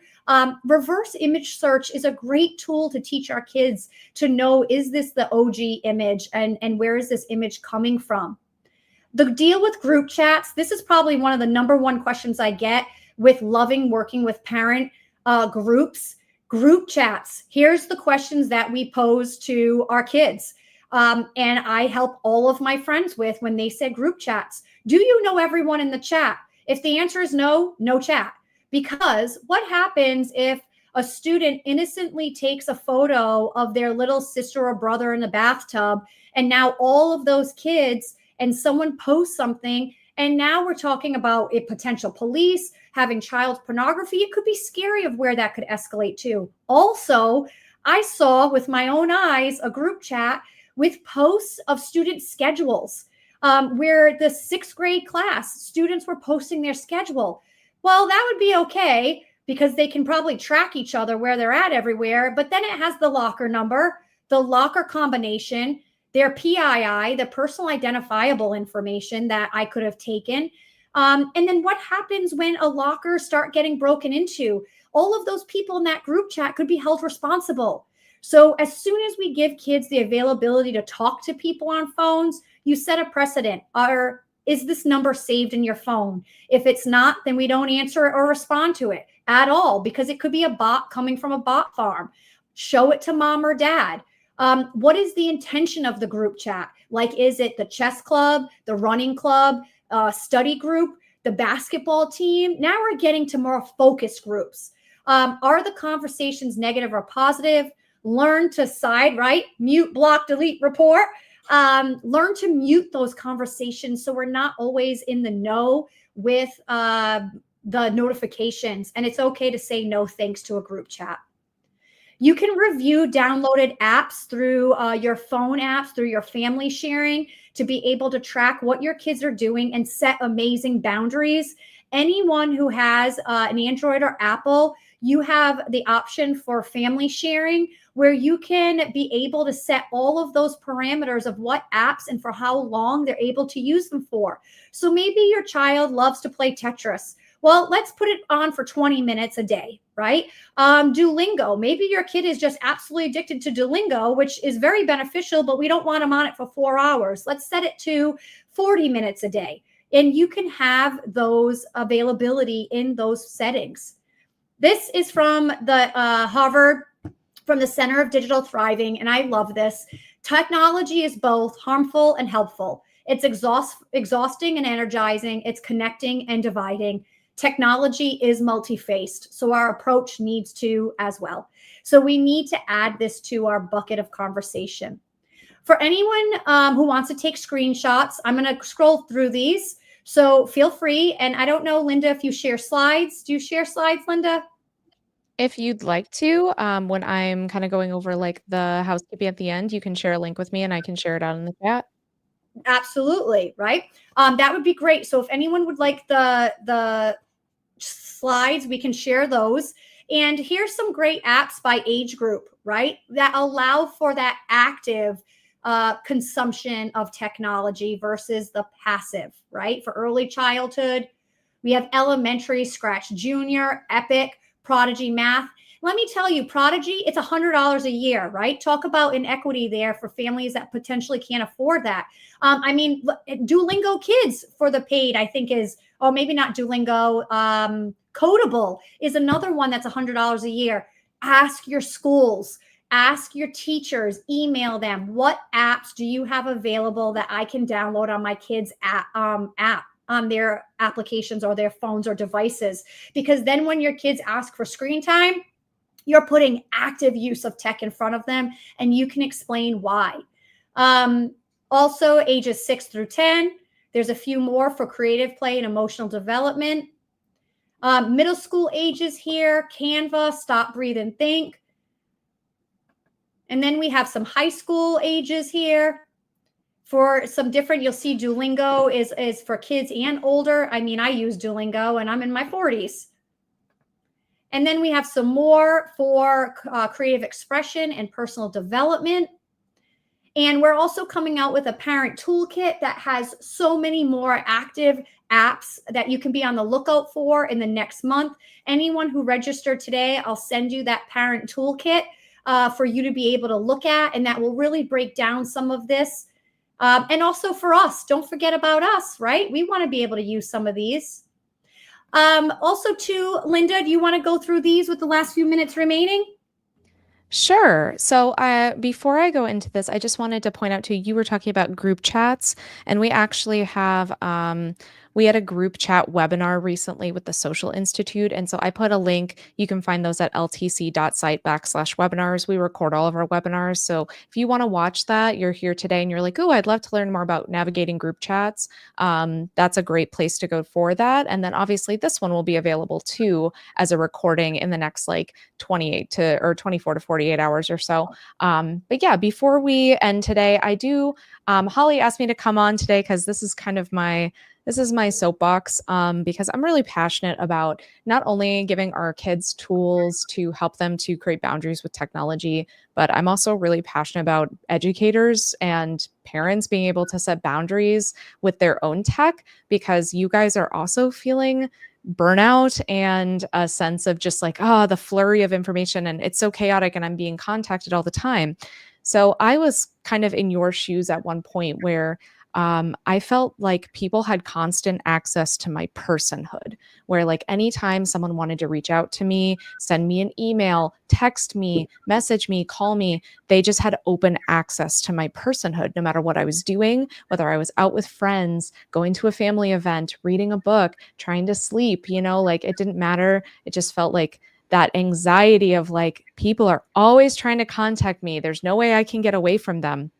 Reverse image search is a great tool to teach our kids to know, is this the OG image, and where is this image coming from? The deal with group chats, this is probably one of the number one questions I get with loving working with parent groups. Group chats. Here's the questions that we pose to our kids. And I help all of my friends with when they say group chats. Do you know everyone in the chat? If the answer is no, no chat. Because what happens if a student innocently takes a photo of their little sister or brother in the bathtub, and now all of those kids and someone posts something, and now we're talking about a potential police having child pornography? It could be scary of where that could escalate to. Also, I saw with my own eyes a group chat with posts of student schedules where the sixth grade class students were posting their schedule. Well, that would be okay because they can probably track each other where they're at everywhere. But then it has the locker number, the locker combination. their PII, the personal identifiable information that I could have taken. And then what happens when a locker start getting broken into? All of those people in that group chat could be held responsible. So as soon as we give kids the availability to talk to people on phones, you set a precedent. Or is this number saved in your phone? If it's not, then we don't answer it or respond to it at all, because it could be a bot coming from a bot farm. Show it to mom or dad. What is the intention of the group chat? Like, is it the chess club, the running club, study group, the basketball team? Now we're getting to more focused groups. Are the conversations negative or positive? Learn to side, right? Mute, block, delete, report. Learn to mute those conversations so we're not always in the know with the notifications. And it's okay to say no thanks to a group chat. You can review downloaded apps through your phone apps, through your family sharing, to be able to track what your kids are doing and set amazing boundaries. Anyone who has an Android or Apple, you have the option for family sharing, where you can be able to set all of those parameters of what apps and for how long they're able to use them for. So maybe your child loves to play Tetris. Well, let's put it on for 20 minutes a day, right? Duolingo. Maybe your kid is just absolutely addicted to Duolingo, which is very beneficial, but we don't want them on it for 4 hours. Let's set it to 40 minutes a day. And you can have those availability in those settings. This is from the Harvard, from the Center of Digital Thriving, and I love this. Technology is both harmful and helpful. It's exhausting and energizing. It's connecting and dividing. Technology is multi-faced, so our approach needs to as well. So we need to add this to our bucket of conversation. For anyone who wants to take screenshots, I'm going to scroll through these. So feel free. And I don't know, Linda, if you share slides. Do you share slides, Linda? If you'd like to, when I'm kind of going over like the housekeeping at the end, you can share a link with me and I can share it out in the chat. Absolutely, right? That would be great. So if anyone would like the slides, we can share those. And here's some great apps by age group, right? That allow for that active consumption of technology versus the passive, right? For early childhood, we have elementary, Scratch Junior, Epic, Prodigy Math. Let me tell you, Prodigy, it's $100 a year, right? Talk about inequity there for families that potentially can't afford that. I mean, Duolingo Kids for the paid, I think is, or maybe not Duolingo, Codable is another one that's $100 a year. Ask your schools, ask your teachers, email them. What apps do you have available that I can download on my kids' app on their applications or their phones or devices? Because then when your kids ask for screen time, you're putting active use of tech in front of them, and you can explain why. Also, ages 6 through 10. There's a few more for creative play and emotional development. Middle school ages here, Canva, Stop, Breathe, and Think. And then we have some high school ages here. For some different, you'll see Duolingo is for kids and older. I mean, I use Duolingo and I'm in my 40s. And then we have some more for creative expression and personal development. And we're also coming out with a parent toolkit that has so many more active apps that you can be on the lookout for in the next month. Anyone who registered today, I'll send you that parent toolkit for you to be able to look at, and that will really break down some of this. And also for us, don't forget about us, right? We want to be able to use some of these. Also too, Linda, do you want to go through these with the last few minutes remaining? Sure. So before I go into this, I just wanted to point out to you, you were talking about group chats, and we actually have we had a group chat webinar recently with the Social Institute. And so I put a link. You can find those at ltc.site/webinars. We record all of our webinars. So if you want to watch that, you're here today and you're like, oh, I'd love to learn more about navigating group chats. That's a great place to go for that. And then obviously this one will be available too as a recording in the next like 24 to 48 hours or so. But yeah, before we end today, I do, Holly asked me to come on today because this is kind of this is my soapbox because I'm really passionate about not only giving our kids tools to help them to create boundaries with technology, but I'm also really passionate about educators and parents being able to set boundaries with their own tech because you guys are also feeling burnout and a sense of just like, oh, the flurry of information and it's so chaotic and I'm being contacted all the time. So I was kind of in your shoes at one point where I felt like people had constant access to my personhood, where like anytime someone wanted to reach out to me, send me an email, text me, message me, call me, they just had open access to my personhood, no matter what I was doing, whether I was out with friends, going to a family event, reading a book, trying to sleep, like it didn't matter. It just felt like that anxiety of like people are always trying to contact me. There's no way I can get away from them.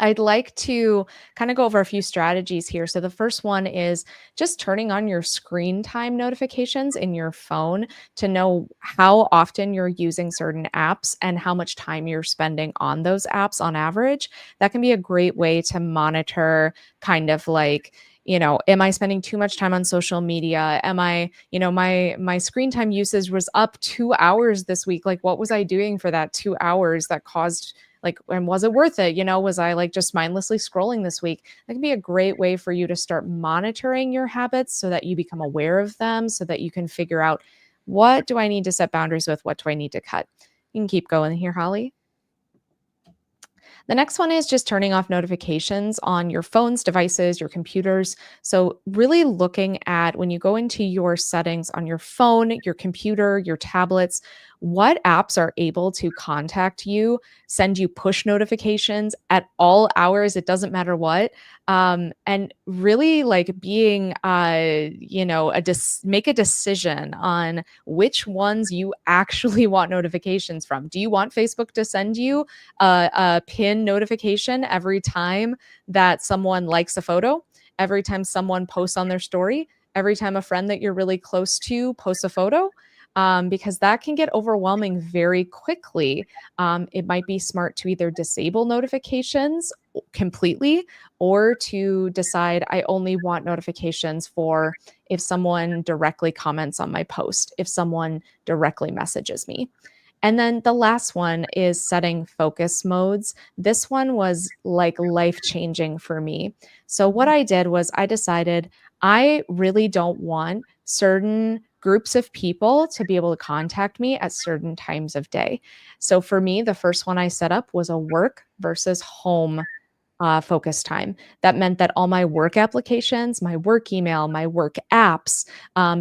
I'd like to kind of go over a few strategies here. So, the first one is just turning on your screen time notifications in your phone to know how often you're using certain apps and how much time you're spending on those apps on average. That can be a great way to monitor kind of like, am I spending too much time on social media? Am I, my screen time usage was up 2 hours this week. Like, what was I doing for that 2 hours that caused like, and was it worth it? Was I like just mindlessly scrolling this week? That can be a great way for you to start monitoring your habits so that you become aware of them, so that you can figure out what do I need to set boundaries with? What do I need to cut? You can keep going here, Holly. The next one is just turning off notifications on your phones, devices, your computers. So, really looking at when you go into your settings on your phone, your computer, your tablets, what apps are able to contact you, send you push notifications at all hours. It doesn't matter what. And really like being, make a decision on which ones you actually want notifications from. Do you want Facebook to send you a pin notification every time that someone likes a photo, every time someone posts on their story, every time a friend that you're really close to posts a photo? Because that can get overwhelming very quickly. It might be smart to either disable notifications completely or to decide I only want notifications for if someone directly comments on my post, if someone directly messages me. And then the last one is setting focus modes. This one was like life changing for me. So, what I did was I decided I really don't want certain groups of people to be able to contact me at certain times of day. So, for me, the first one I set up was a work versus home focus time. That meant that all my work applications, my work email, my work apps,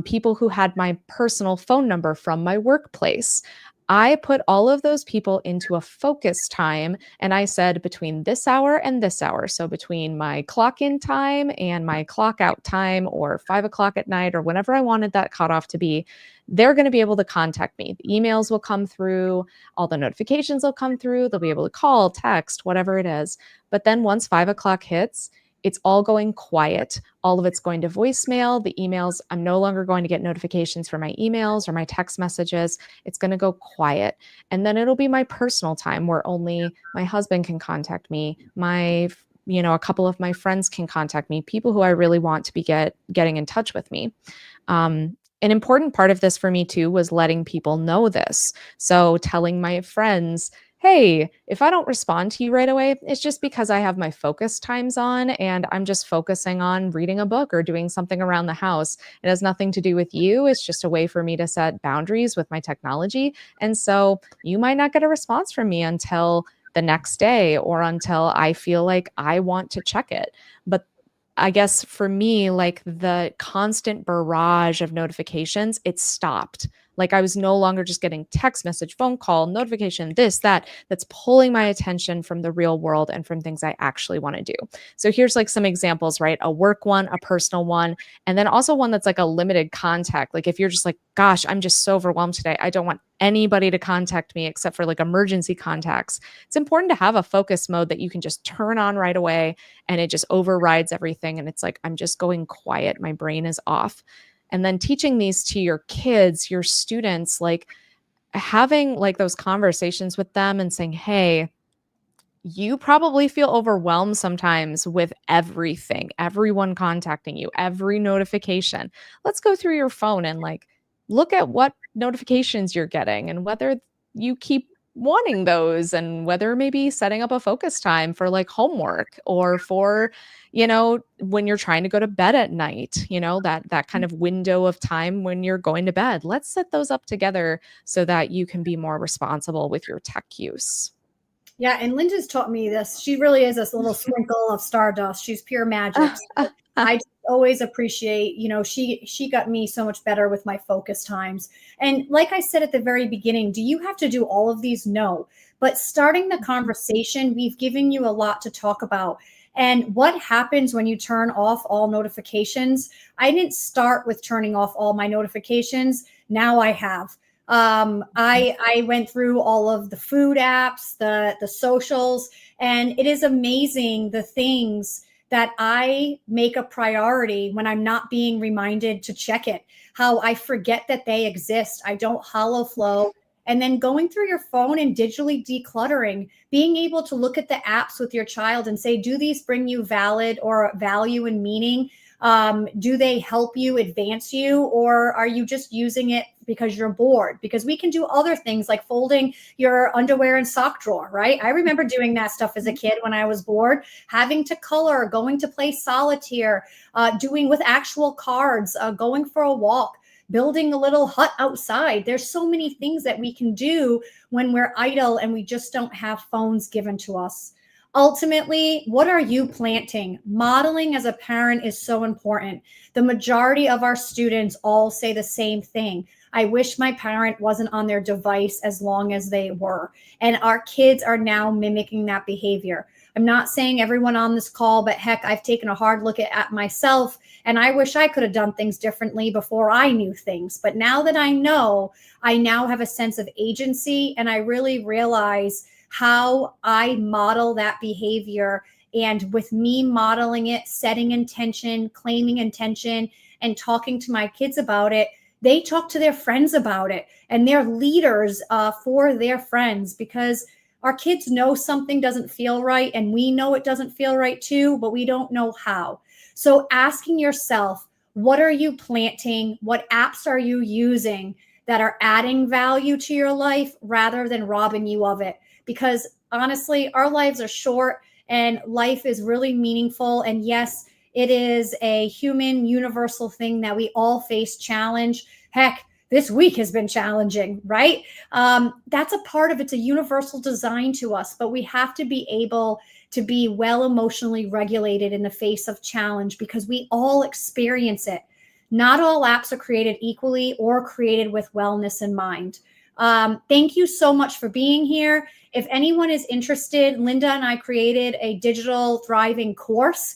people who had my personal phone number from my workplace, I put all of those people into a focus time and I said between this hour and this hour. So between my clock in time and my clock out time, or 5 o'clock at night, or whenever I wanted that cutoff to be, they're going to be able to contact me. The emails will come through, all the notifications will come through, they'll be able to call, text, whatever it is. But then once 5 o'clock hits, it's all going quiet. All of it's going to voicemail. The emails, I'm no longer going to get notifications for my emails or my text messages. It's going to go quiet. And then it'll be my personal time where only my husband can contact me. A couple of my friends can contact me, people who I really want to be getting in touch with me. An important part of this for me too was letting people know this. So telling my friends, hey, if I don't respond to you right away, it's just because I have my focus times on and I'm just focusing on reading a book or doing something around the house. It has nothing to do with you. It's just a way for me to set boundaries with my technology. And so you might not get a response from me until the next day or until I feel like I want to check it. But I guess for me, like the constant barrage of notifications, it stopped. Like I was no longer just getting text message, phone call, notification, this, that's pulling my attention from the real world and from things I actually want to do. So here's like some examples, right? A work one, a personal one, and then also one that's like a limited contact. Like if you're just like, gosh, I'm just so overwhelmed today. I don't want anybody to contact me except for like emergency contacts. It's important to have a focus mode that you can just turn on right away and it just overrides everything. And it's like, I'm just going quiet. My brain is off. And then teaching these to your kids, your students, like having like those conversations with them and saying, hey, you probably feel overwhelmed sometimes with everything, everyone contacting you, every notification. Let's go through your phone and like look at what notifications you're getting and whether you keep wanting those, and whether maybe setting up a focus time for like homework or for, when you're trying to go to bed at night, that kind of window of time when you're going to bed. Let's set those up together so that you can be more responsible with your tech use. Yeah, and Linda's taught me this. She really is this little sprinkle of stardust. She's pure magic. So I just always appreciate, she got me so much better with my focus times. And like I said at the very beginning, do you have to do all of these? No. But starting the conversation, we've given you a lot to talk about. And what happens when you turn off all notifications? I didn't start with turning off all my notifications. Now I have. I went through all of the food apps, the socials, and it is amazing the things that I make a priority when I'm not being reminded to check it, how I forget that they exist. I don't hollow flow. And then going through your phone and digitally decluttering, being able to look at the apps with your child and say, do these bring you valid or value and meaning? Do they help you advance you, or are you just using it because you're bored? Because we can do other things like folding your underwear and sock drawer, right? I remember doing that stuff as a kid when I was bored, having to color, going to play solitaire, doing with actual cards, going for a walk, building a little hut outside. There's so many things that we can do when we're idle and we just don't have phones given to us. Ultimately, what are you planting? Modeling as a parent is so important. The majority of our students all say the same thing. I wish my parent wasn't on their device as long as they were. And our kids are now mimicking that behavior. I'm not saying everyone on this call, but heck, I've taken a hard look at myself, and I wish I could have done things differently before I knew things. But now that I know, I now have a sense of agency, and I really realize how I model that behavior. And with me modeling it, setting intention, claiming intention, and talking to my kids about it, they talk to their friends about it, and they're leaders for their friends, because our kids know something doesn't feel right, and we know it doesn't feel right too, but we don't know how. So asking yourself, what are you planting? What apps are you using that are adding value to your life rather than robbing you of it? Because honestly, our lives are short and life is really meaningful. And yes, it is a human universal thing that we all face challenge. Heck, this week has been challenging, right? That's a part of it's a universal design to us, but we have to be able to be well emotionally regulated in the face of challenge, because we all experience it. Not all apps are created equally or created with wellness in mind. Thank you so much for being here. If anyone is interested, Linda and I created a digital thriving course.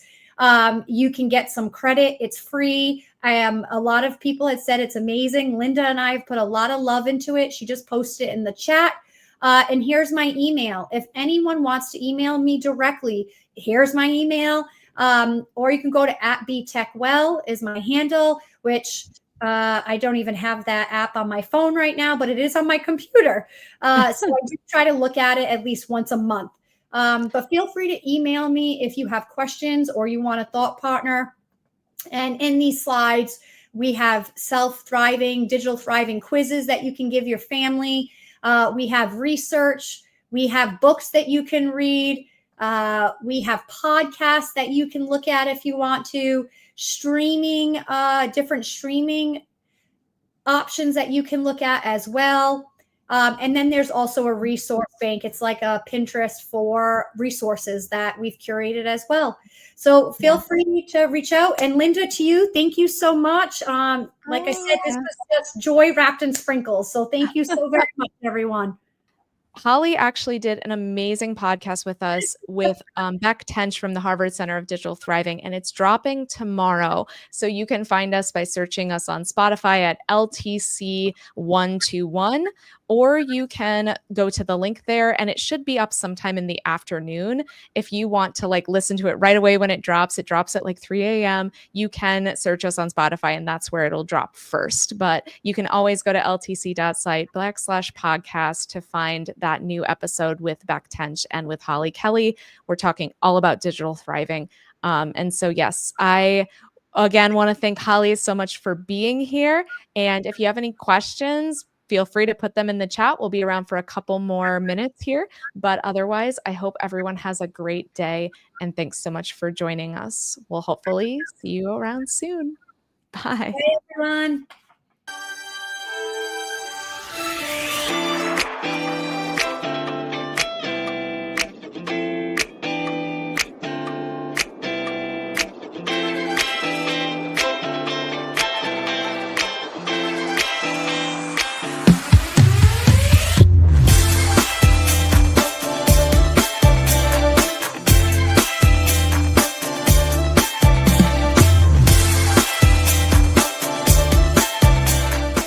You can get some credit. It's free. A lot of people had said it's amazing. Linda and I have put a lot of love into it. She just posted it in the chat. And here's my email. If anyone wants to email me directly, here's my email. Or you can go to @BTechWell is my handle, which I don't even have that app on my phone right now, but it is on my computer. So I do try to look at it at least once a month. But feel free to email me if you have questions or you want a thought partner. And in these slides, we have self-thriving, digital thriving quizzes that you can give your family. We have research. We have books that you can read. We have podcasts that you can look at if you want to. Streaming, different streaming options that you can look at as well. And then there's also a resource bank. It's like a Pinterest for resources that we've curated as well. So feel free to reach out. And Linda, to you, thank you so much. Like I said, this was just joy wrapped in sprinkles. So thank you so very much, everyone. Holly actually did an amazing podcast with us with Beck Tench from the Harvard Center of Digital Thriving, and it's dropping tomorrow. So you can find us by searching us on Spotify at LTC121, or you can go to the link there, and it should be up sometime in the afternoon. If you want to like listen to it right away when it drops at like 3 a.m. You can search us on Spotify, and that's where it'll drop first. But you can always go to ltc.site/podcast to find that that new episode with Beck Tench and with Holly Kelly. We're talking all about digital thriving. And so, yes, I again want to thank Holly so much for being here. And if you have any questions, feel free to put them in the chat. We'll be around for a couple more minutes here. But otherwise, I hope everyone has a great day. And thanks so much for joining us. We'll hopefully see you around soon. Bye. Hey, everyone.